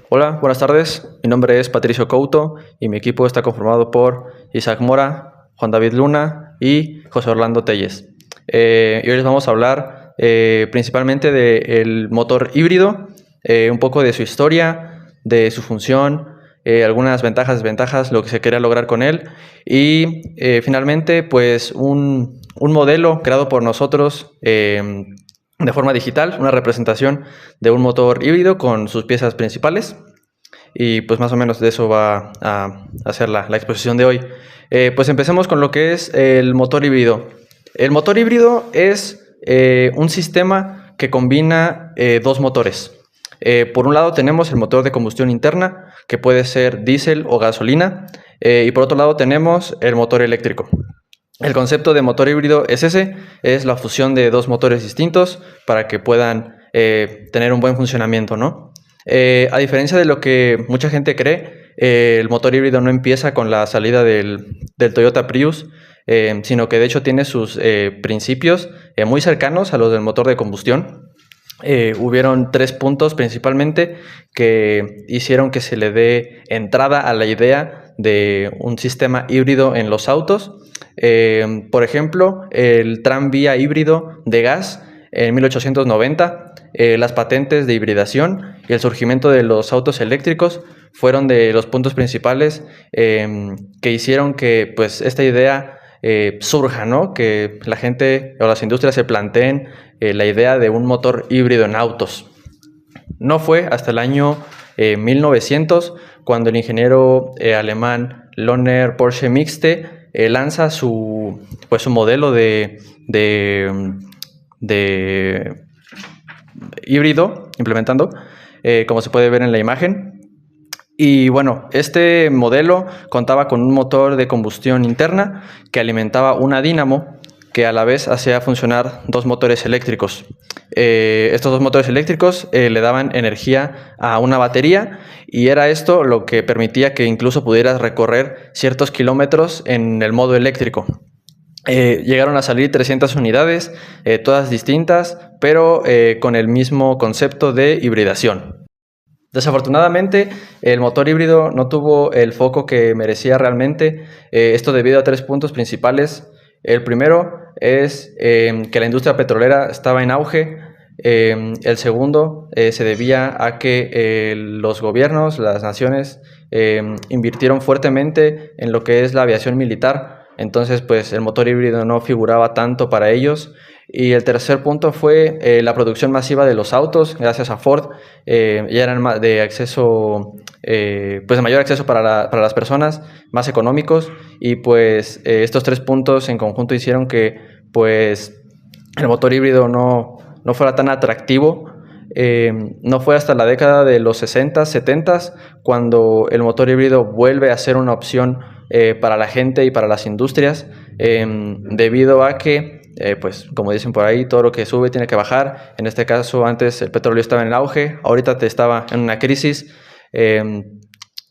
Hola, buenas tardes. Mi nombre es Patricio Couto y mi equipo está conformado por Isaac Mora, Juan David Luna y José Orlando Telles. Y hoy les vamos a hablar principalmente del motor híbrido, un poco de su historia, de su función, algunas ventajas, desventajas, lo que se quería lograr con él y finalmente pues un modelo creado por nosotros de forma digital, una representación de un motor híbrido con sus piezas principales. Y pues más o menos de eso va a ser la exposición de hoy. Pues empecemos con lo que es el motor híbrido. El motor híbrido es un sistema que combina dos motores. Por un lado tenemos el motor de combustión interna, que puede ser diésel o gasolina, y por otro lado tenemos el motor eléctrico. El concepto de motor híbrido es ese, es la fusión de dos motores distintos para que puedan tener un buen funcionamiento, ¿no? A diferencia de lo que mucha gente cree, el motor híbrido no empieza con la salida del Toyota Prius, sino que de hecho tiene sus principios muy cercanos a los del motor de combustión. Hubieron 3 puntos principalmente que hicieron que se le dé entrada a la idea de un sistema híbrido en los autos. Por ejemplo, el tranvía híbrido de gas en 1890, las patentes de hibridación y el surgimiento de los autos eléctricos fueron de los puntos principales que hicieron que pues, esta idea surja, ¿no? Que la gente o las industrias se planteen la idea de un motor híbrido en autos. No fue hasta el año 1900 cuando el ingeniero alemán Lohner Porsche Mixte lanza su modelo de híbrido implementando, como se puede ver en la imagen. Y bueno, este modelo contaba con un motor de combustión interna que alimentaba una dínamo que a la vez hacía funcionar dos motores eléctricos. Estos dos motores eléctricos le daban energía a una batería y era esto lo que permitía que incluso pudieras recorrer ciertos kilómetros en el modo eléctrico. Llegaron a salir 300 unidades, todas distintas, pero con el mismo concepto de hibridación. Desafortunadamente, el motor híbrido no tuvo el foco que merecía realmente, esto debido a 3 puntos principales. El primero es que la industria petrolera estaba en auge. El segundo se debía a que los gobiernos, las naciones, invirtieron fuertemente en lo que es la aviación militar. Entonces, pues el motor híbrido no figuraba tanto para ellos. Y el tercer punto fue la producción masiva de los autos, gracias a Ford, ya eran de acceso, pues de mayor acceso para las personas, más económicos, y pues estos 3 puntos en conjunto hicieron que pues el motor híbrido no fuera tan atractivo. No fue hasta la década de los 60, 70 cuando el motor híbrido vuelve a ser una opción para la gente y para las industrias, debido a que pues como dicen por ahí, todo lo que sube tiene que bajar. En este caso, antes el petróleo estaba en el auge, ahorita estaba en una crisis.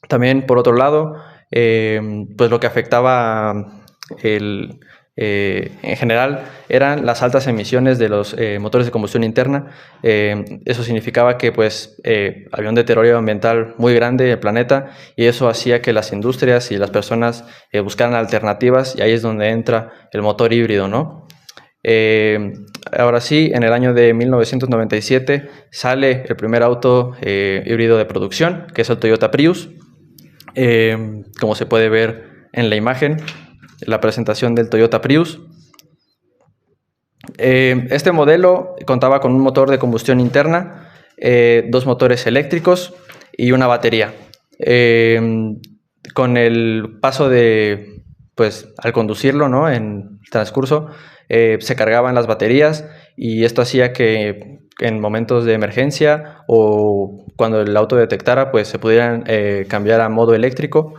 También, por otro lado, pues lo que afectaba en general eran las altas emisiones de los motores de combustión interna. Eso significaba que pues, había un deterioro ambiental muy grande en el planeta y eso hacía que las industrias y las personas buscaran alternativas, y ahí es donde entra el motor híbrido, ¿no? Ahora sí, en el año de 1997 sale el primer auto híbrido de producción, que es el Toyota Prius. Como se puede ver en la imagen, la presentación del Toyota Prius. Este modelo contaba con un motor de combustión interna, 2 motores eléctricos y una batería. Con el paso de, pues, al conducirlo, ¿no? En el transcurso, se cargaban las baterías y esto hacía que en momentos de emergencia o cuando el auto detectara, pues se pudieran cambiar a modo eléctrico.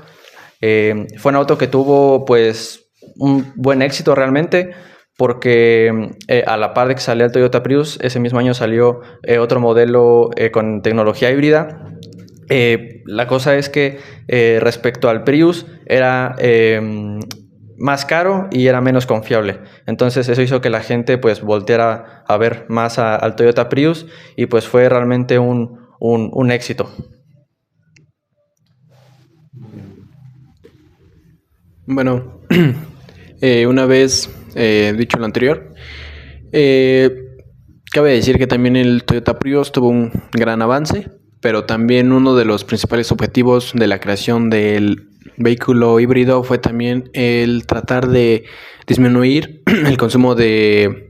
Fue un auto que tuvo pues un buen éxito realmente, porque a la par de que salía el Toyota Prius, ese mismo año salió otro modelo con tecnología híbrida. La cosa es que respecto al Prius era más caro y era menos confiable. Entonces eso hizo que la gente pues volteara a ver más al Toyota Prius y pues fue realmente un éxito. Bueno, una vez dicho lo anterior, eh, cabe decir que también el Toyota Prius tuvo un gran avance, pero también uno de los principales objetivos de la creación del vehículo híbrido fue también el tratar de disminuir el consumo de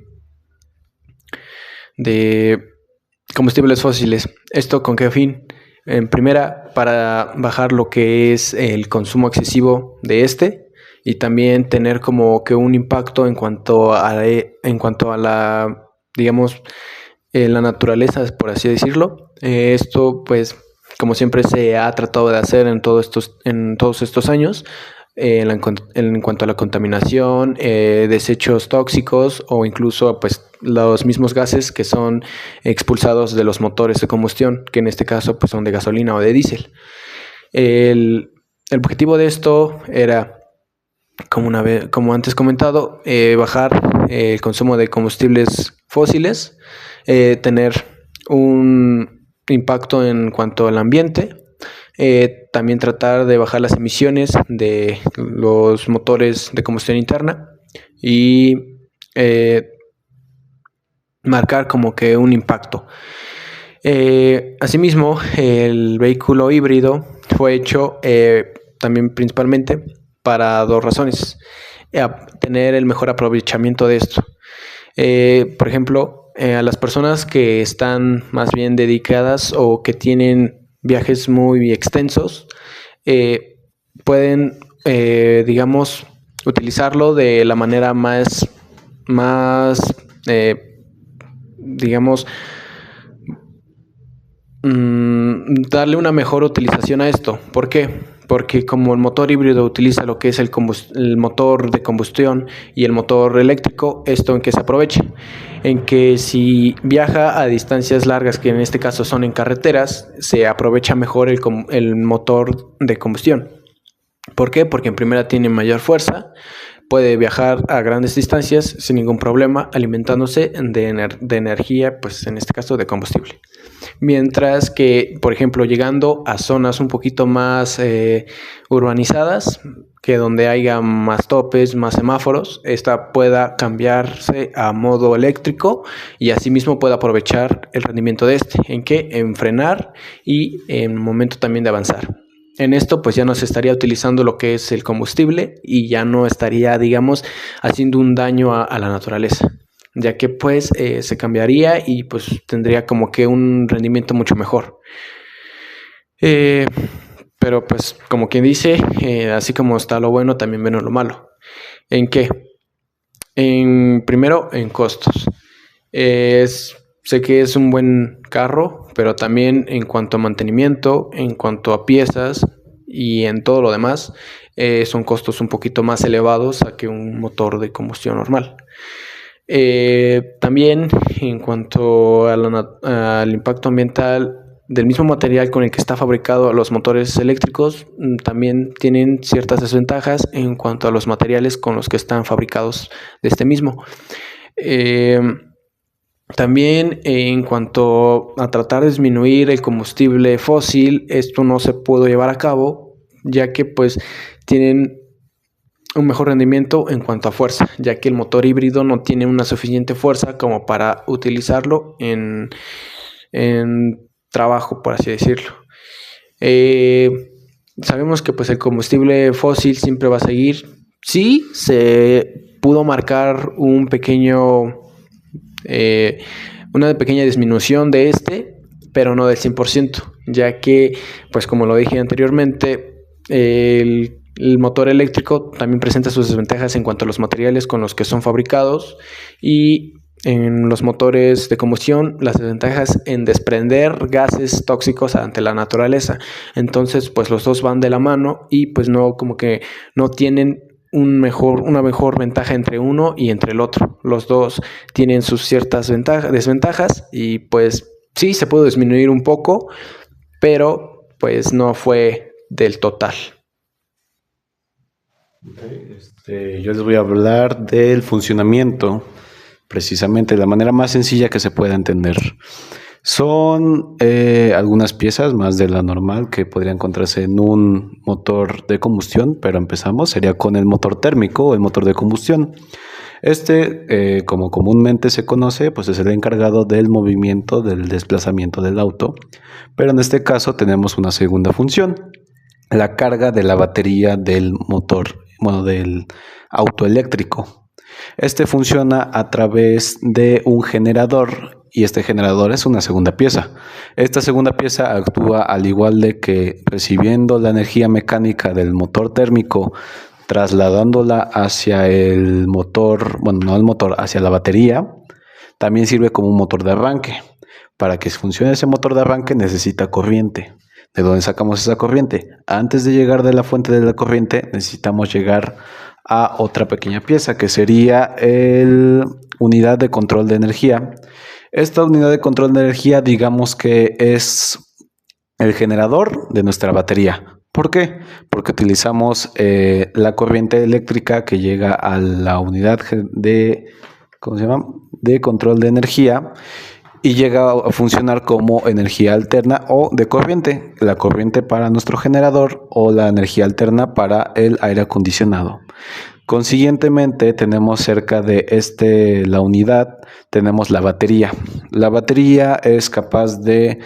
combustibles fósiles. ¿Esto con qué fin? En primera, para bajar lo que es el consumo excesivo de este y también tener como que un impacto en cuanto a la, digamos, la naturaleza, por así decirlo. Esto, pues, como siempre se ha tratado de hacer en todos estos años, en cuanto a la contaminación, desechos tóxicos o incluso pues los mismos gases que son expulsados de los motores de combustión, que en este caso pues son de gasolina o de diésel. El objetivo de esto era, como antes comentado, bajar el consumo de combustibles fósiles, tener un impacto en cuanto al ambiente, también tratar de bajar las emisiones de los motores de combustión interna y marcar como que un impacto. Asimismo, el vehículo híbrido fue hecho también principalmente para dos razones. Tener el mejor aprovechamiento de esto. Por ejemplo, a las personas que están más bien dedicadas o que tienen viajes muy extensos, pueden, digamos, utilizarlo de la manera más digamos, darle una mejor utilización a esto. ¿Por qué? Porque como el motor híbrido utiliza lo que es el motor de combustión y el motor eléctrico, ¿esto en qué se aprovecha? En que si viaja a distancias largas, que en este caso son en carreteras, se aprovecha mejor el motor de combustión. ¿Por qué? Porque en primera tiene mayor fuerza, puede viajar a grandes distancias sin ningún problema, alimentándose de energía, pues en este caso de combustible. Mientras que, por ejemplo, llegando a zonas un poquito más urbanizadas, que donde haya más topes, más semáforos, esta pueda cambiarse a modo eléctrico y asimismo pueda aprovechar el rendimiento de este. ¿En qué? En frenar y en momento también de avanzar. En esto pues ya no se estaría utilizando lo que es el combustible y ya no estaría, digamos, haciendo un daño a la naturaleza, ya que pues se cambiaría y pues tendría como que un rendimiento mucho mejor. Pero pues como quien dice, así como está lo bueno, también viene lo malo. ¿En qué? Primero, en costos. Sé que es un buen carro, pero también en cuanto a mantenimiento, en cuanto a piezas y en todo lo demás, son costos un poquito más elevados a que un motor de combustión normal. También en cuanto al impacto ambiental del mismo material con el que está fabricado los motores eléctricos, también tienen ciertas desventajas en cuanto a los materiales con los que están fabricados de este mismo. También en cuanto a tratar de disminuir el combustible fósil, esto no se pudo llevar a cabo, ya que pues tienen un mejor rendimiento en cuanto a fuerza, ya que el motor híbrido no tiene una suficiente fuerza como para utilizarlo en trabajo, por así decirlo. Sabemos que pues el combustible fósil siempre va a seguir. Sí, se pudo marcar una pequeña disminución de este, pero no del 100%, ya que, pues como lo dije anteriormente, el motor eléctrico también presenta sus desventajas en cuanto a los materiales con los que son fabricados y en los motores de combustión las desventajas en desprender gases tóxicos ante la naturaleza. Entonces, pues los dos van de la mano y pues no como que no tienen una mejor ventaja entre uno y entre el otro. Los dos tienen sus ciertas desventajas y pues sí, se puede disminuir un poco, pero pues no fue del total. Yo les voy a hablar del funcionamiento, precisamente de la manera más sencilla que se pueda entender. Son algunas piezas más de la normal que podría encontrarse en un motor de combustión, pero empezamos, sería con el motor térmico o el motor de combustión. Como comúnmente se conoce, pues es el encargado del movimiento, del desplazamiento del auto, pero en este caso tenemos una segunda función, la carga de la batería del motor, bueno, del auto eléctrico. Este funciona a través de un generador y este generador es una segunda pieza. Esta segunda pieza actúa al igual de que recibiendo la energía mecánica del motor térmico, trasladándola hacia el motor, bueno, no el motor, hacia la batería, también sirve como un motor de arranque. Para que funcione ese motor de arranque necesita corriente. ¿De dónde sacamos esa corriente? Antes de llegar de la fuente de la corriente necesitamos llegar a otra pequeña pieza que sería el unidad de control de energía. Esta unidad de control de energía, digamos que es el generador de nuestra batería. ¿Por qué? Porque utilizamos la corriente eléctrica que llega a la unidad de control de energía y llega a funcionar como energía alterna o de corriente, la corriente para nuestro generador o la energía alterna para el aire acondicionado. Consiguientemente tenemos cerca de la unidad, tenemos la batería. La batería es capaz de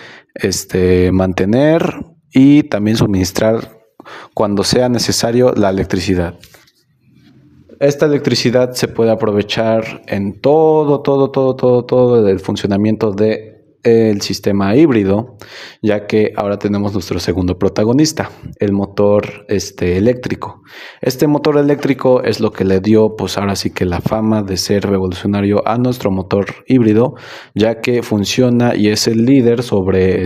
mantener y también suministrar cuando sea necesario la electricidad. Esta electricidad se puede aprovechar en todo el funcionamiento del sistema híbrido, ya que ahora tenemos nuestro segundo protagonista, el motor eléctrico. Este motor eléctrico es lo que le dio, pues ahora sí que la fama de ser revolucionario a nuestro motor híbrido, ya que funciona y es el líder sobre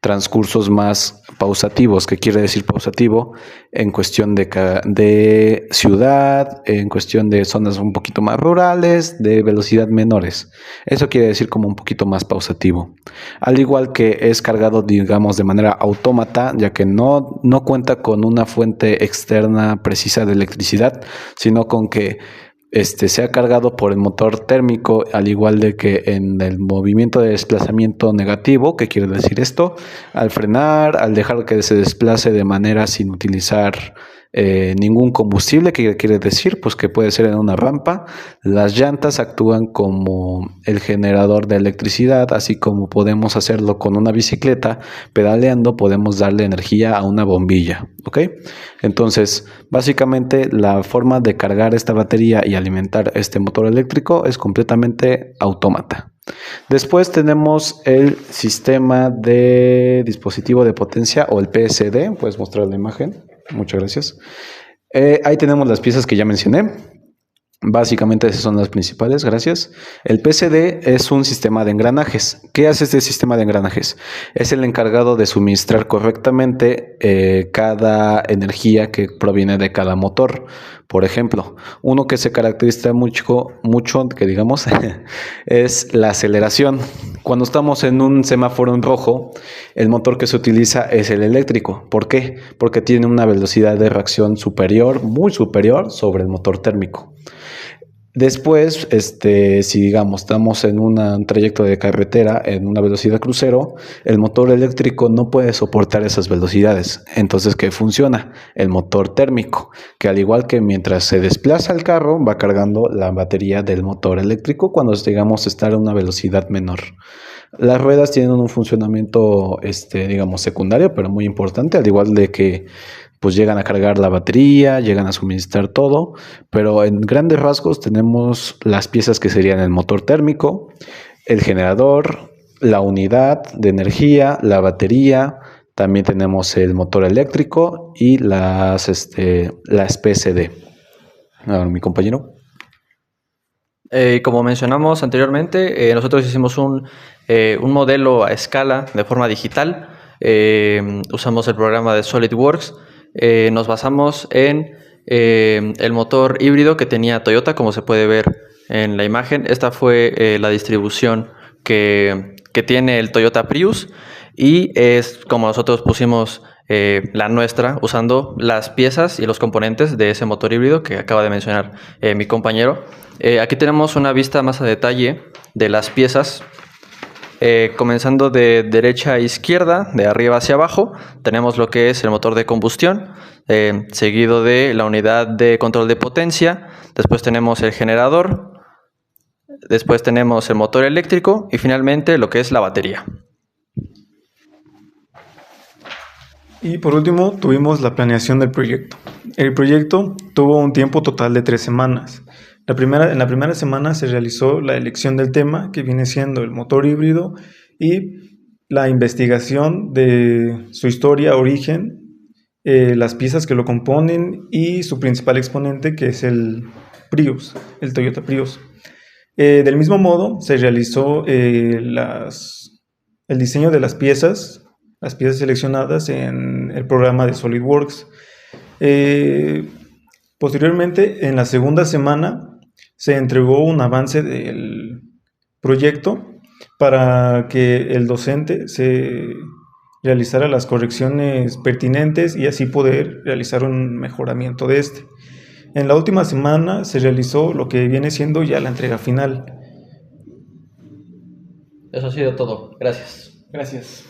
transcursos más pausativos. ¿Qué quiere decir pausativo? En cuestión de ciudad, en cuestión de zonas un poquito más rurales, de velocidad menores. Eso quiere decir como un poquito más pausativo. Al igual que es cargado, digamos, de manera autómata, ya que no cuenta con una fuente externa precisa de electricidad, sino con que sea cargado por el motor térmico, al igual de que en el movimiento de desplazamiento negativo. ¿Qué quiere decir esto? Al frenar, al dejar que se desplace de manera sin utilizar ningún combustible. ¿Qué quiere decir? Pues que puede ser en una rampa. Las llantas actúan como el generador de electricidad, así como podemos hacerlo con una bicicleta. Pedaleando podemos darle energía a una bombilla, ¿ok? Entonces, básicamente la forma de cargar esta batería y alimentar este motor eléctrico es completamente autómata. Después tenemos el sistema de dispositivo de potencia o el PSD. Puedes mostrar la imagen. Muchas gracias. Ahí tenemos las piezas que ya mencioné. Básicamente esas son las principales, gracias. El PSD es un sistema de engranajes. ¿Qué hace este sistema de engranajes? Es el encargado de suministrar correctamente cada energía que proviene de cada motor. Por ejemplo, uno que se caracteriza mucho que digamos, es la aceleración. Cuando estamos en un semáforo en rojo, el motor que se utiliza es el eléctrico. ¿Por qué? Porque tiene una velocidad de reacción superior, muy superior sobre el motor térmico. Después, si digamos estamos en un trayecto de carretera en una velocidad crucero, el motor eléctrico no puede soportar esas velocidades. Entonces, ¿qué funciona? El motor térmico, que al igual que mientras se desplaza el carro, va cargando la batería del motor eléctrico cuando digamos estar a una velocidad menor. Las ruedas tienen un funcionamiento, digamos, secundario, pero muy importante, al igual de que pues llegan a cargar la batería, llegan a suministrar todo, pero en grandes rasgos tenemos las piezas que serían el motor térmico, el generador, la unidad de energía, la batería, también tenemos el motor eléctrico y las PSD. Ahora, mi compañero. Como mencionamos anteriormente, nosotros hicimos un modelo a escala de forma digital. Usamos el programa de SolidWorks. Nos basamos en el motor híbrido que tenía Toyota, como se puede ver en la imagen. Esta fue la distribución que tiene el Toyota Prius y es como nosotros pusimos la nuestra, usando las piezas y los componentes de ese motor híbrido que acaba de mencionar mi compañero. Aquí tenemos una vista más a detalle de las piezas Comenzando de derecha a izquierda, de arriba hacia abajo, tenemos lo que es el motor de combustión, seguido de la unidad de control de potencia, después tenemos el generador, después tenemos el motor eléctrico y finalmente lo que es la batería. Y por último, tuvimos la planeación del proyecto. El proyecto tuvo un tiempo total de 3 semanas. En la primera semana se realizó la elección del tema, que viene siendo el motor híbrido, y la investigación de su historia, origen, las piezas que lo componen y su principal exponente, que es el Prius, el Toyota Prius. Del mismo modo, se realizó el diseño de las piezas seleccionadas en el programa de SolidWorks. Posteriormente, en la segunda semana, se entregó un avance del proyecto para que el docente se realizara las correcciones pertinentes y así poder realizar un mejoramiento de este. En la última semana se realizó lo que viene siendo ya la entrega final. Eso ha sido todo. Gracias. Gracias.